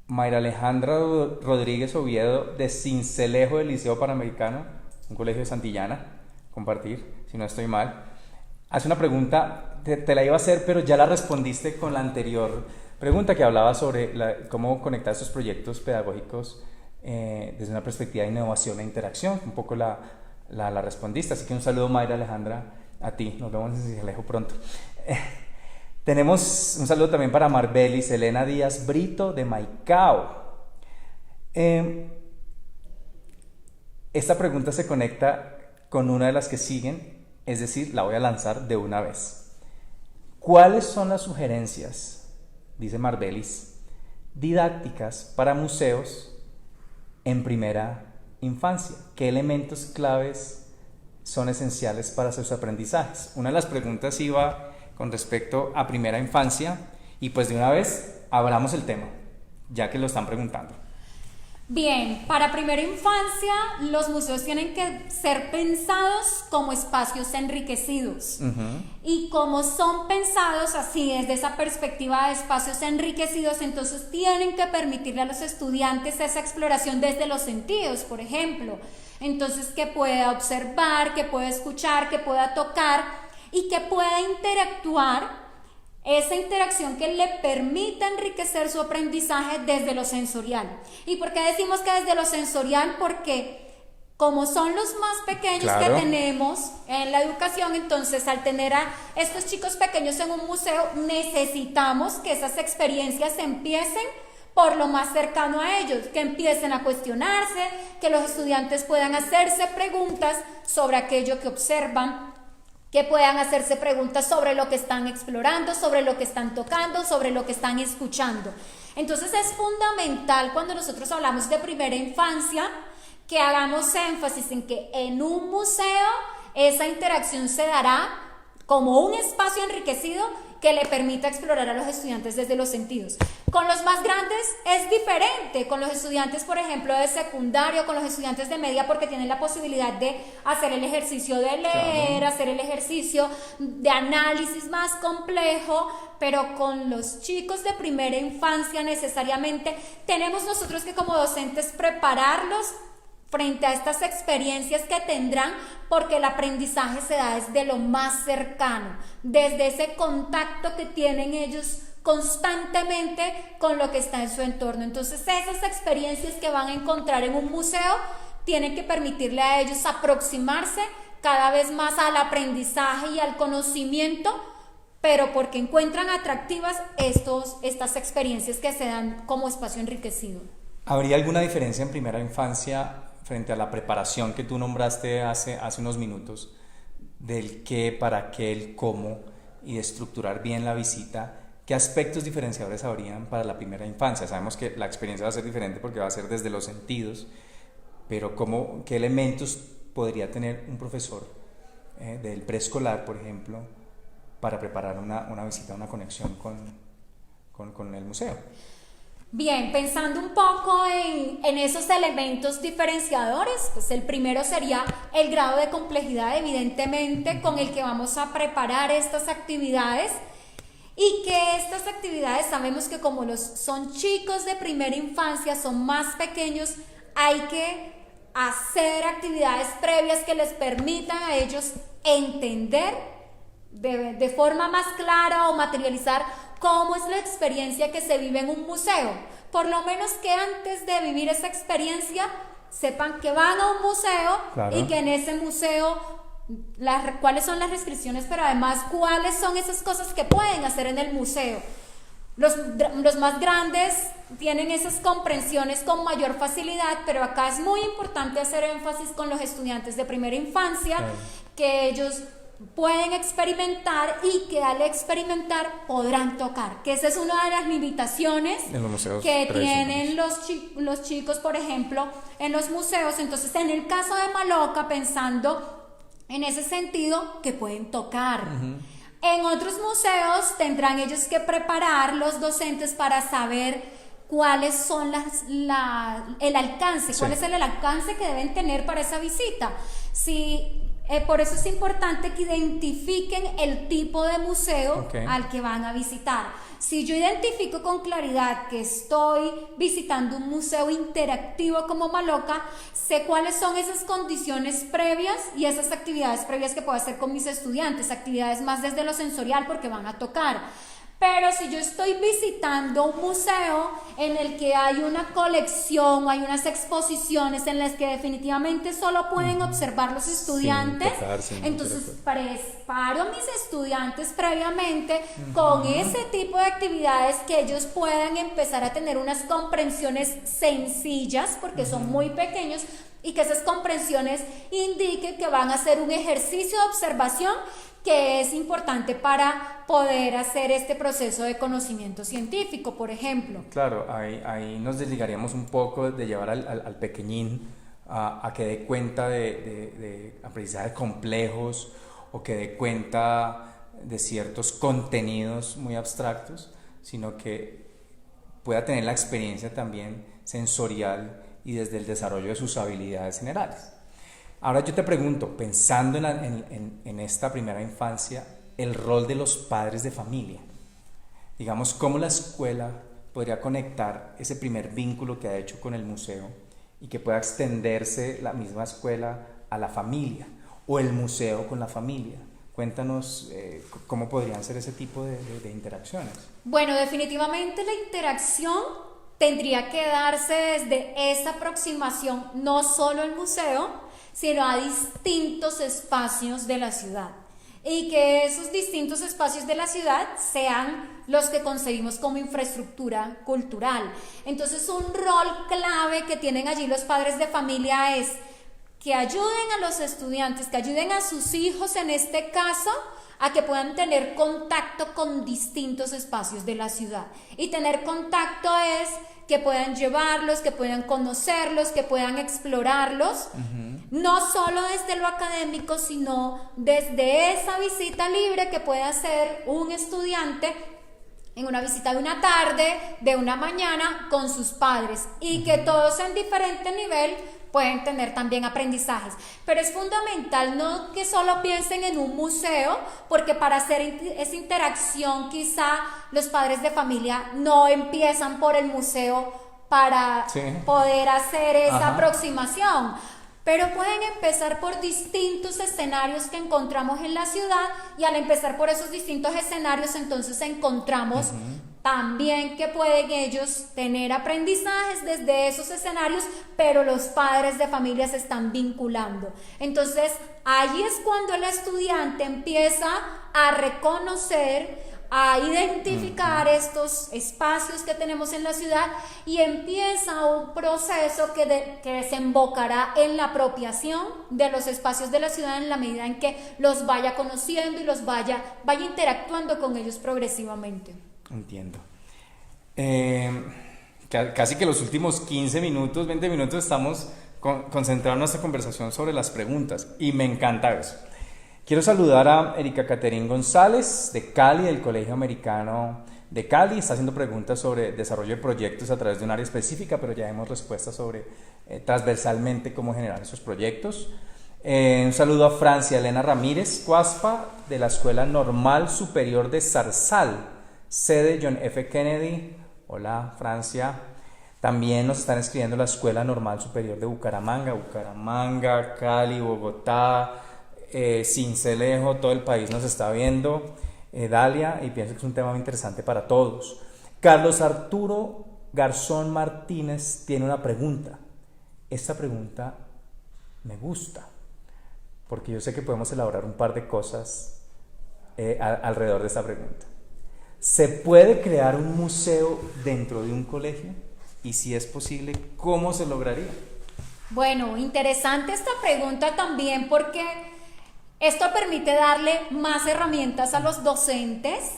Mayra Alejandra Rodríguez Oviedo de Cincelejo del Liceo Panamericano, un colegio de Santillana, compartir, si no estoy mal, hace una pregunta, te la iba a hacer, pero ya la respondiste con la anterior pregunta que hablaba sobre cómo conectar estos proyectos pedagógicos desde una perspectiva de innovación e interacción. Un poco la respondiste, así que un saludo, Mayra Alejandra, a ti. Nos vemos en Cincelejo pronto. Tenemos un saludo también para Marbelis Elena Díaz Brito de Maicao. Esta pregunta se conecta con una de las que siguen, es decir, la voy a lanzar de una vez. ¿Cuáles son las sugerencias, dice Marbelis, didácticas para museos en primera infancia? ¿Qué elementos claves son esenciales para sus aprendizajes? Una de las preguntas iba con respecto a primera infancia y pues de una vez abramos el tema, ya que lo están preguntando. Bien, para primera infancia los museos tienen que ser pensados como espacios enriquecidos y como son pensados así desde esa perspectiva de espacios enriquecidos, entonces tienen que permitirle a los estudiantes esa exploración desde los sentidos, por ejemplo, entonces que pueda observar, que pueda escuchar, que pueda tocar y que pueda interactuar. Esa interacción que le permita enriquecer su aprendizaje desde lo sensorial. ¿Y por qué decimos que desde lo sensorial? Porque Como son los más pequeños Claro. que tenemos en la educación, entonces al tener a estos chicos pequeños en un museo, necesitamos que esas experiencias empiecen por lo más cercano a ellos, que empiecen a cuestionarse, que los estudiantes puedan hacerse preguntas sobre aquello que observan, que puedan hacerse preguntas sobre lo que están explorando, sobre lo que están tocando, sobre lo que están escuchando. Entonces es fundamental cuando nosotros hablamos de primera infancia que hagamos énfasis en que en un museo esa interacción se dará como un espacio enriquecido que le permita explorar a los estudiantes desde los sentidos. Con los más grandes es diferente, con los estudiantes, por ejemplo, de secundario, con los estudiantes de media, porque tienen la posibilidad de hacer el ejercicio de leer, hacer el ejercicio de análisis más complejo, pero con los chicos de primera infancia necesariamente tenemos nosotros que como docentes prepararlos frente a estas experiencias que tendrán, porque el aprendizaje se da desde lo más cercano, desde ese contacto que tienen ellos constantemente con lo que está en su entorno. Entonces esas experiencias que van a encontrar en un museo tienen que permitirle a ellos aproximarse cada vez más al aprendizaje y al conocimiento, pero porque encuentran atractivas estas experiencias que se dan como espacio enriquecido. ¿Habría alguna diferencia en primera infancia frente a la preparación que tú nombraste hace unos minutos, del qué, para qué, el cómo, y de estructurar bien la visita? ¿Qué aspectos diferenciadores habrían para la primera infancia? Sabemos que la experiencia va a ser diferente porque va a ser desde los sentidos, pero ¿qué elementos podría tener un profesor del preescolar, por ejemplo, para preparar una visita, una conexión con el museo? Bien, pensando un poco en esos elementos diferenciadores, pues el primero sería el grado de complejidad, evidentemente, con el que vamos a preparar estas actividades, y que estas actividades sabemos que como son chicos de primera infancia, son más pequeños, hay que hacer actividades previas que les permitan a ellos entender de forma más clara o materializar cómo es la experiencia que se vive en un museo. Por lo menos que antes de vivir esa experiencia sepan que van a un museo, claro, y que en ese museo cuáles son las restricciones, pero además cuáles son esas cosas que pueden hacer en el museo. Los más grandes tienen esas comprensiones con mayor facilidad, pero acá es muy importante hacer énfasis con los estudiantes de primera infancia, que ellos pueden experimentar y que al experimentar podrán tocar, que esa es una de las limitaciones que tienen los chicos, por ejemplo, en los museos. Entonces, en el caso de Maloca, pensando en ese sentido, que pueden tocar. En otros museos tendrán ellos que preparar los docentes para saber cuáles son el alcance, cuál es el alcance que deben tener para esa visita. Por eso es importante que identifiquen el tipo de museo al que van a visitar. Si yo identifico con claridad que estoy visitando un museo interactivo como Maloca, sé cuáles son esas condiciones previas y esas actividades previas que puedo hacer con mis estudiantes, actividades más desde lo sensorial porque van a tocar. Pero si yo estoy visitando un museo en el que hay una colección o hay unas exposiciones en las que definitivamente solo pueden observar los estudiantes, entonces preparo a mis estudiantes previamente con ese tipo de actividades que ellos puedan empezar a tener unas comprensiones sencillas porque son muy pequeños, y que esas comprensiones indiquen que van a hacer un ejercicio de observación que es importante para poder hacer este proceso de conocimiento científico, por ejemplo. Claro, ahí nos desligaríamos un poco de llevar al pequeñín a que dé cuenta de aprendizajes complejos o que dé cuenta de ciertos contenidos muy abstractos, sino que pueda tener la experiencia también sensorial y desde el desarrollo de sus habilidades generales. Ahora yo te pregunto, pensando en esta primera infancia, el rol de los padres de familia, digamos, ¿cómo la escuela podría conectar ese primer vínculo que ha hecho con el museo y que pueda extenderse la misma escuela a la familia o el museo con la familia? Cuéntanos cómo podrían ser ese tipo de interacciones. Bueno, definitivamente la interacción tendría que darse desde esa aproximación, no solo el museo, sino a distintos espacios de la ciudad. Y que esos distintos espacios de la ciudad sean los que concebimos como infraestructura cultural. Entonces, un rol clave que tienen allí los padres de familia es que ayuden a los estudiantes, que ayuden a sus hijos en este caso, a que puedan tener contacto con distintos espacios de la ciudad. Y tener contacto es que puedan llevarlos, que puedan conocerlos, que puedan explorarlos, no solo desde lo académico, sino desde esa visita libre que puede hacer un estudiante en una visita de una tarde, de una mañana, con sus padres, y que todos en diferente nivel pueden tener también aprendizajes. Pero es fundamental no que solo piensen en un museo, porque para hacer esa interacción quizá los padres de familia no empiezan por el museo para poder hacer esa aproximación. Pero pueden empezar por distintos escenarios que encontramos en la ciudad, y al empezar por esos distintos escenarios entonces encontramos también que pueden ellos tener aprendizajes desde esos escenarios, pero los padres de familia se están vinculando. Entonces ahí es cuando el estudiante empieza a reconocer, a identificar estos espacios que tenemos en la ciudad, y empieza un proceso que desembocará en la apropiación de los espacios de la ciudad en la medida en que los vaya conociendo y los vaya interactuando con ellos progresivamente. Entiendo. Casi que los últimos 15 minutos, 20 minutos estamos concentrados en nuestra conversación sobre las preguntas, y me encanta eso. Quiero saludar a Erika Caterín González de Cali, del Colegio Americano de Cali. Está haciendo preguntas sobre desarrollo de proyectos a través de un área específica, pero ya hemos respuestas sobre transversalmente cómo generar esos proyectos. Un saludo a Francia Elena Ramírez Cuaspa, de la Escuela Normal Superior de Zarzal, sede John F. Kennedy. Hola, Francia. También nos están escribiendo la Escuela Normal Superior de Bucaramanga, Cali, Bogotá, Sincelejo, todo el país nos está viendo, Dalia, y pienso que es un tema muy interesante para todos. Carlos Arturo Garzón Martínez tiene una pregunta. Esta pregunta me gusta, porque yo sé que podemos elaborar un par de cosas alrededor de esta pregunta. ¿Se puede crear un museo dentro de un colegio? Y si es posible, ¿cómo se lograría? Bueno, interesante esta pregunta también, porque esto permite darle más herramientas a los docentes.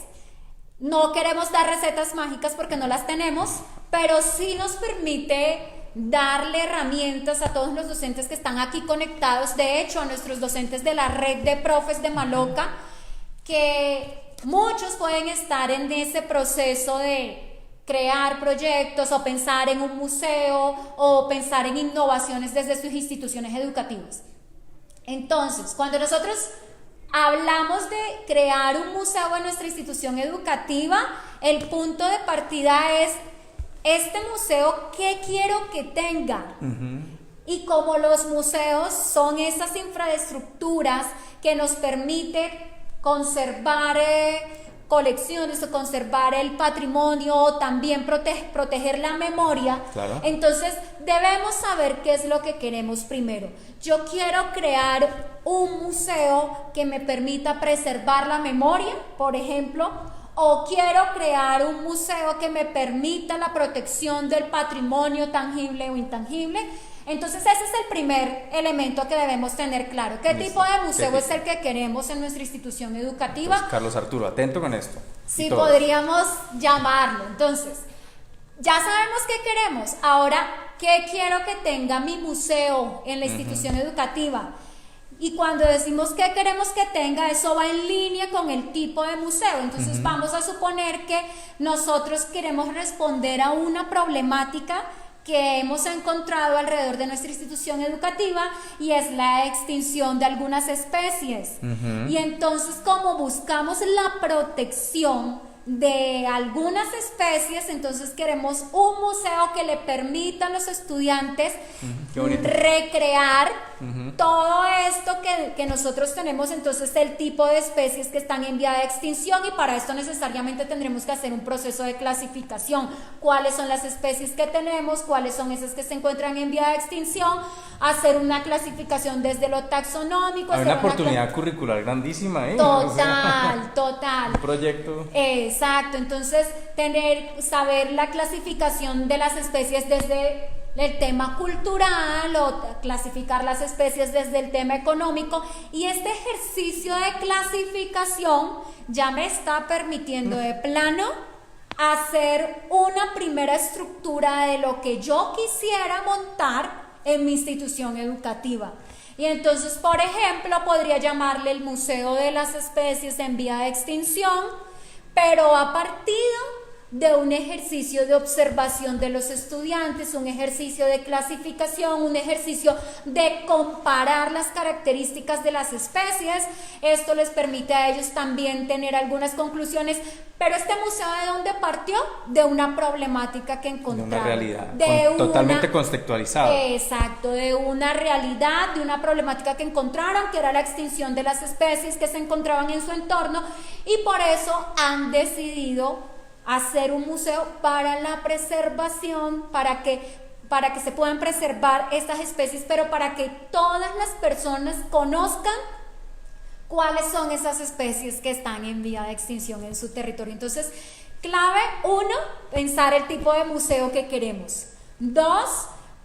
No queremos dar recetas mágicas porque no las tenemos, pero sí nos permite darle herramientas a todos los docentes que están aquí conectados. De hecho, a nuestros docentes de la red de profes de Maloca, que muchos pueden estar en ese proceso de crear proyectos o pensar en un museo o pensar en innovaciones desde sus instituciones educativas. Entonces, cuando nosotros hablamos de crear un museo en nuestra institución educativa, el punto de partida es: este museo, ¿qué quiero que tenga? Y como los museos son esas infraestructuras que nos permiten conservar colecciones o conservar el patrimonio, o también proteger la memoria, claro. Entonces debemos saber qué es lo que queremos primero. Yo quiero crear un museo que me permita preservar la memoria, por ejemplo, o quiero crear un museo que me permita la protección del patrimonio tangible o intangible. Entonces ese es el primer elemento que debemos tener claro. ¿Qué tipo de museo es el que queremos en nuestra institución educativa? Pues, Carlos Arturo, atento con esto. Sí, podríamos llamarlo. Entonces, ya sabemos qué queremos. Ahora, ¿qué quiero que tenga mi museo en la institución educativa? Y cuando decimos qué queremos que tenga, eso va en línea con el tipo de museo. Entonces vamos a suponer que nosotros queremos responder a una problemática que hemos encontrado alrededor de nuestra institución educativa, y es la extinción de algunas especies. Y entonces, como buscamos la protección de algunas especies, entonces queremos un museo que le permita a los estudiantes recrear todo esto que nosotros tenemos, entonces el tipo de especies que están en vía de extinción, y para esto necesariamente tendremos que hacer un proceso de clasificación. ¿Cuáles son las especies que tenemos? ¿Cuáles son esas que se encuentran en vía de extinción? Hacer una clasificación desde lo taxonómico. Hay una oportunidad curricular grandísima, ¿eh? Total, total. Un proyecto. Exacto, entonces saber la clasificación de las especies desde el tema cultural o clasificar las especies desde el tema económico, y este ejercicio de clasificación ya me está permitiendo de plano hacer una primera estructura de lo que yo quisiera montar en mi institución educativa. Y entonces, por ejemplo, podría llamarle el Museo de las Especies en Vía de Extinción, pero a partir de un ejercicio de observación de los estudiantes, un ejercicio de clasificación, un ejercicio de comparar las características de las especies. Esto les permite a ellos también tener algunas conclusiones, pero este museo, ¿de dónde partió? De una problemática que encontraron. De una realidad, totalmente contextualizada. Exacto, de una realidad, de una problemática que encontraron, que era la extinción de las especies que se encontraban en su entorno, y por eso han decidido hacer un museo para la preservación, para que se puedan preservar estas especies, pero para que todas las personas conozcan cuáles son esas especies que están en vía de extinción en su territorio. Entonces, clave 1, pensar el tipo de museo que queremos. 2,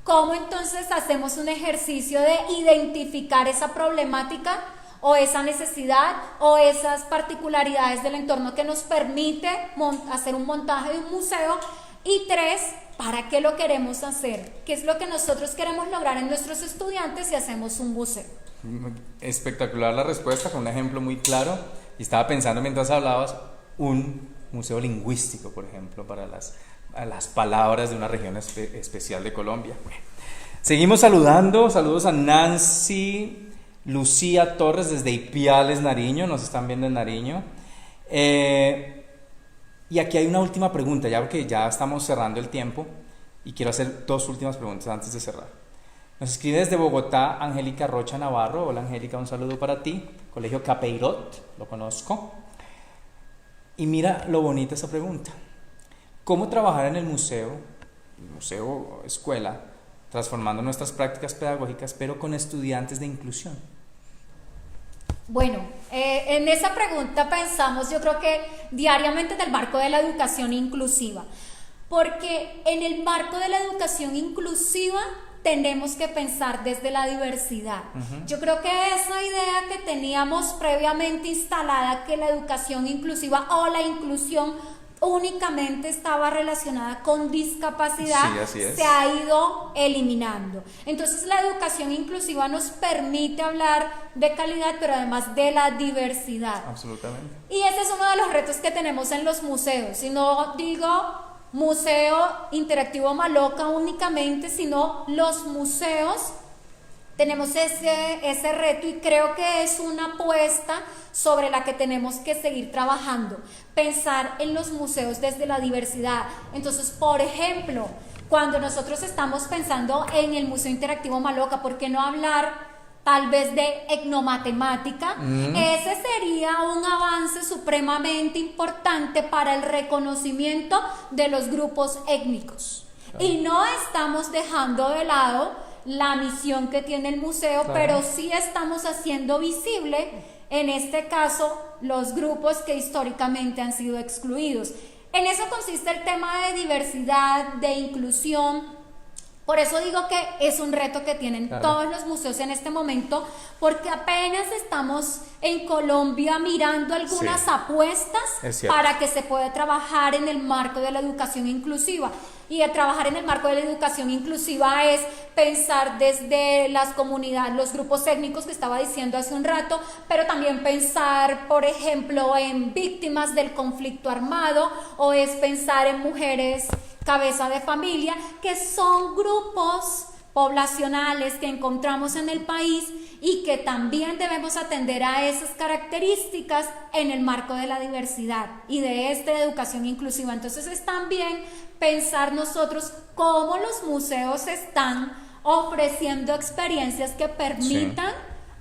cómo entonces hacemos un ejercicio de identificar esa problemática o esa necesidad o esas particularidades del entorno que nos permite hacer un montaje de un museo. Y 3, ¿para qué lo queremos hacer? ¿Qué es lo que nosotros queremos lograr en nuestros estudiantes si hacemos un museo? Espectacular la respuesta, con un ejemplo muy claro. Y estaba pensando mientras hablabas, un museo lingüístico, por ejemplo, para las palabras de una región especial de Colombia. Bueno, seguimos saludando. Saludos a Nancy Lucía Torres desde Ipiales, Nariño, nos están viendo en Nariño. Y aquí hay una última pregunta, ya porque ya estamos cerrando el tiempo, y quiero hacer 2 últimas preguntas antes de cerrar. Nos escribe desde Bogotá Angélica Rocha Navarro. Hola Angélica, un saludo para ti. Colegio Capeirot, lo conozco. Y mira lo bonita esa pregunta. ¿Cómo trabajar en el museo escuela, transformando nuestras prácticas pedagógicas, pero con estudiantes de inclusión? Bueno, en esa pregunta pensamos, yo creo que diariamente, en el marco de la educación inclusiva, porque en el marco de la educación inclusiva tenemos que pensar desde la diversidad. Yo creo que esa idea que teníamos previamente instalada, que la educación inclusiva o la inclusión únicamente estaba relacionada con discapacidad, sí, se ha ido eliminando. Entonces la educación inclusiva nos permite hablar de calidad, pero además de la diversidad. Absolutamente. Y ese es uno de los retos que tenemos en los museos. Si no digo Museo Interactivo Maloca únicamente, sino los museos, tenemos ese reto, y creo que es una apuesta sobre la que tenemos que seguir trabajando, pensar en los museos desde la diversidad. Entonces, por ejemplo, cuando nosotros estamos pensando en el Museo Interactivo Maloca, ¿por qué no hablar tal vez de etnomatemática? Ese sería un avance supremamente importante para el reconocimiento de los grupos étnicos. Claro. Y no estamos dejando de lado la misión que tiene el museo, claro, pero sí estamos haciendo visible, en este caso, los grupos que históricamente han sido excluidos. En eso consiste el tema de diversidad, de inclusión. Por eso digo que es un reto que tienen, claro, todos los museos en este momento, porque apenas estamos en Colombia mirando algunas apuestas para que se pueda trabajar en el marco de la educación inclusiva. Y el trabajar en el marco de la educación inclusiva es pensar desde las comunidades, los grupos étnicos que estaba diciendo hace un rato, pero también pensar, por ejemplo, en víctimas del conflicto armado, o es pensar en mujeres cabeza de familia, que son grupos poblacionales que encontramos en el país y que también debemos atender a esas características en el marco de la diversidad y de educación inclusiva. Entonces es también pensar nosotros cómo los museos están ofreciendo experiencias que permitan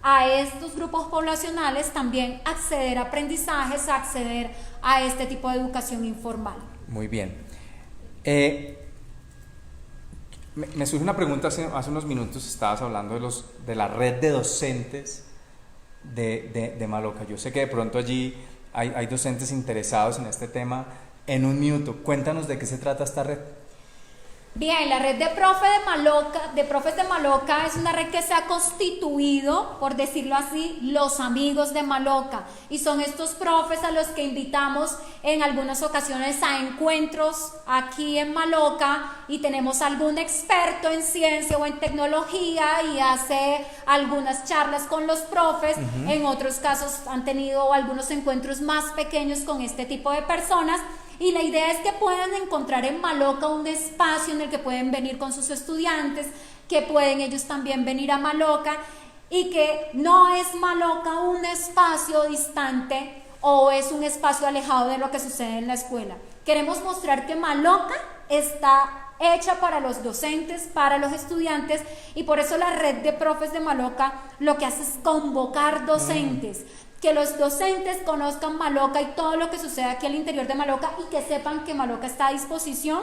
a estos grupos poblacionales también acceder a aprendizajes, acceder a este tipo de educación informal. Muy bien. Me surge una pregunta, hace unos minutos estabas hablando de la red de docentes de Maloca. Yo sé que de pronto allí hay docentes interesados en este tema. En un minuto, cuéntanos de qué se trata esta red. Bien, la red de profes de Maloca es una red que se ha constituido, por decirlo así, los amigos de Maloca, y son estos profes a los que invitamos en algunas ocasiones a encuentros aquí en Maloca, y tenemos algún experto en ciencia o en tecnología y hace algunas charlas con los profes. En otros casos han tenido algunos encuentros más pequeños con este tipo de personas. Y la idea es que puedan encontrar en Maloca un espacio en el que pueden venir con sus estudiantes, que pueden ellos también venir a Maloca, y que no es Maloca un espacio distante o es un espacio alejado de lo que sucede en la escuela. Queremos mostrar que Maloca está hecha para los docentes, para los estudiantes, y por eso la red de profes de Maloca lo que hace es convocar docentes, que los docentes conozcan Maloca y todo lo que sucede aquí al interior de Maloca, y que sepan que Maloca está a disposición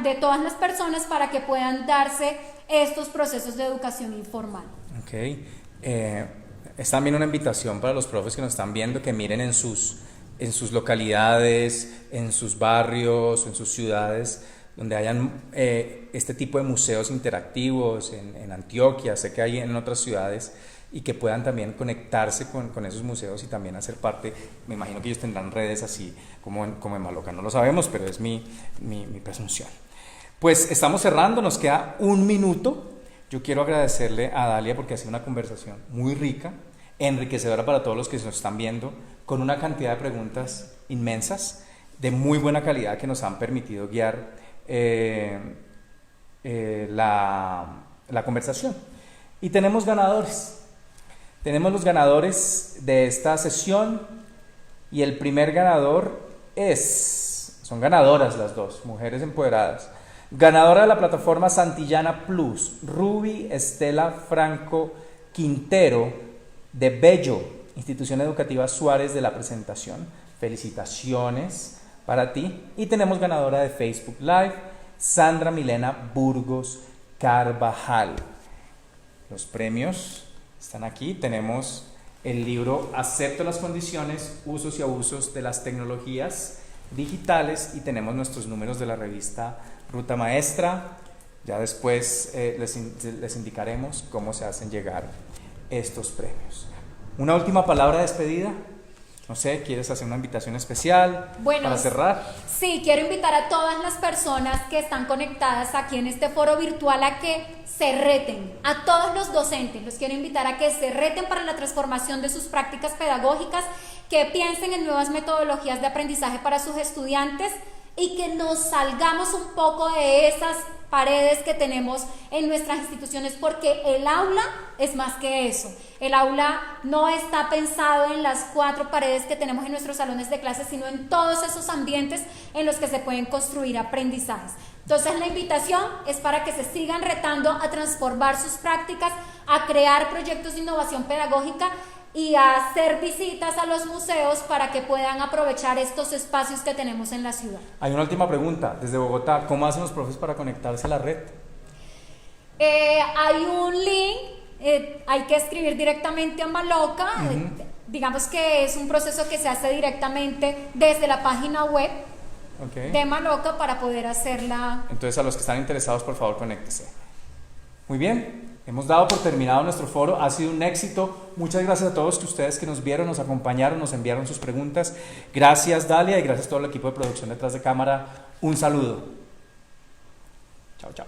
de todas las personas para que puedan darse estos procesos de educación informal. Ok. Es también una invitación para los profes que nos están viendo, que miren en sus localidades, en sus barrios, en sus ciudades, donde hayan este tipo de museos interactivos, en Antioquia, sé que hay en otras ciudades, y que puedan también conectarse con esos museos y también hacer parte. Me imagino que ellos tendrán redes así como en Maloca, no lo sabemos, pero es mi presunción. Pues estamos cerrando, nos queda un minuto. Yo quiero agradecerle a Dalia porque ha sido una conversación muy rica, enriquecedora para todos los que nos están viendo, con una cantidad de preguntas inmensas, de muy buena calidad, que nos han permitido guiar la conversación. Y tenemos ganadores. Tenemos los ganadores de esta sesión, y el primer ganador son ganadoras las dos, mujeres empoderadas. Ganadora de la plataforma Santillana Plus, Ruby Estela Franco Quintero, de Bello, Institución Educativa Suárez de la Presentación. Felicitaciones para ti. Y tenemos ganadora de Facebook Live, Sandra Milena Burgos Carvajal. Los premios están aquí. Tenemos el libro Acepto las condiciones, usos y abusos de las tecnologías digitales, y tenemos nuestros números de la revista Ruta Maestra. Ya después les indicaremos cómo se hacen llegar estos premios. Una última palabra de despedida. No sé, ¿quieres hacer una invitación especial para cerrar? Sí, quiero invitar a todas las personas que están conectadas aquí en este foro virtual a que se reten, a todos los docentes, los quiero invitar a que se reten para la transformación de sus prácticas pedagógicas, que piensen en nuevas metodologías de aprendizaje para sus estudiantes, y que nos salgamos un poco de esas paredes que tenemos en nuestras instituciones, porque el aula es más que eso. El aula no está pensado en las 4 paredes que tenemos en nuestros salones de clases, sino en todos esos ambientes en los que se pueden construir aprendizajes. Entonces la invitación es para que se sigan retando a transformar sus prácticas, a crear proyectos de innovación pedagógica y a hacer visitas a los museos para que puedan aprovechar estos espacios que tenemos en la ciudad. Hay una última pregunta desde Bogotá. ¿Cómo hacen los profes para conectarse a la red? Hay un link, hay que escribir directamente a Maloca. Digamos que es un proceso que se hace directamente desde la página web de Maloca para poder hacerla. Entonces, a los que están interesados, por favor, conéctese. Muy bien. Hemos dado por terminado nuestro foro, ha sido un éxito. Muchas gracias a todos ustedes que nos vieron, nos acompañaron, nos enviaron sus preguntas. Gracias, Dalia, y gracias a todo el equipo de producción detrás de cámara. Un saludo. Chao, chao.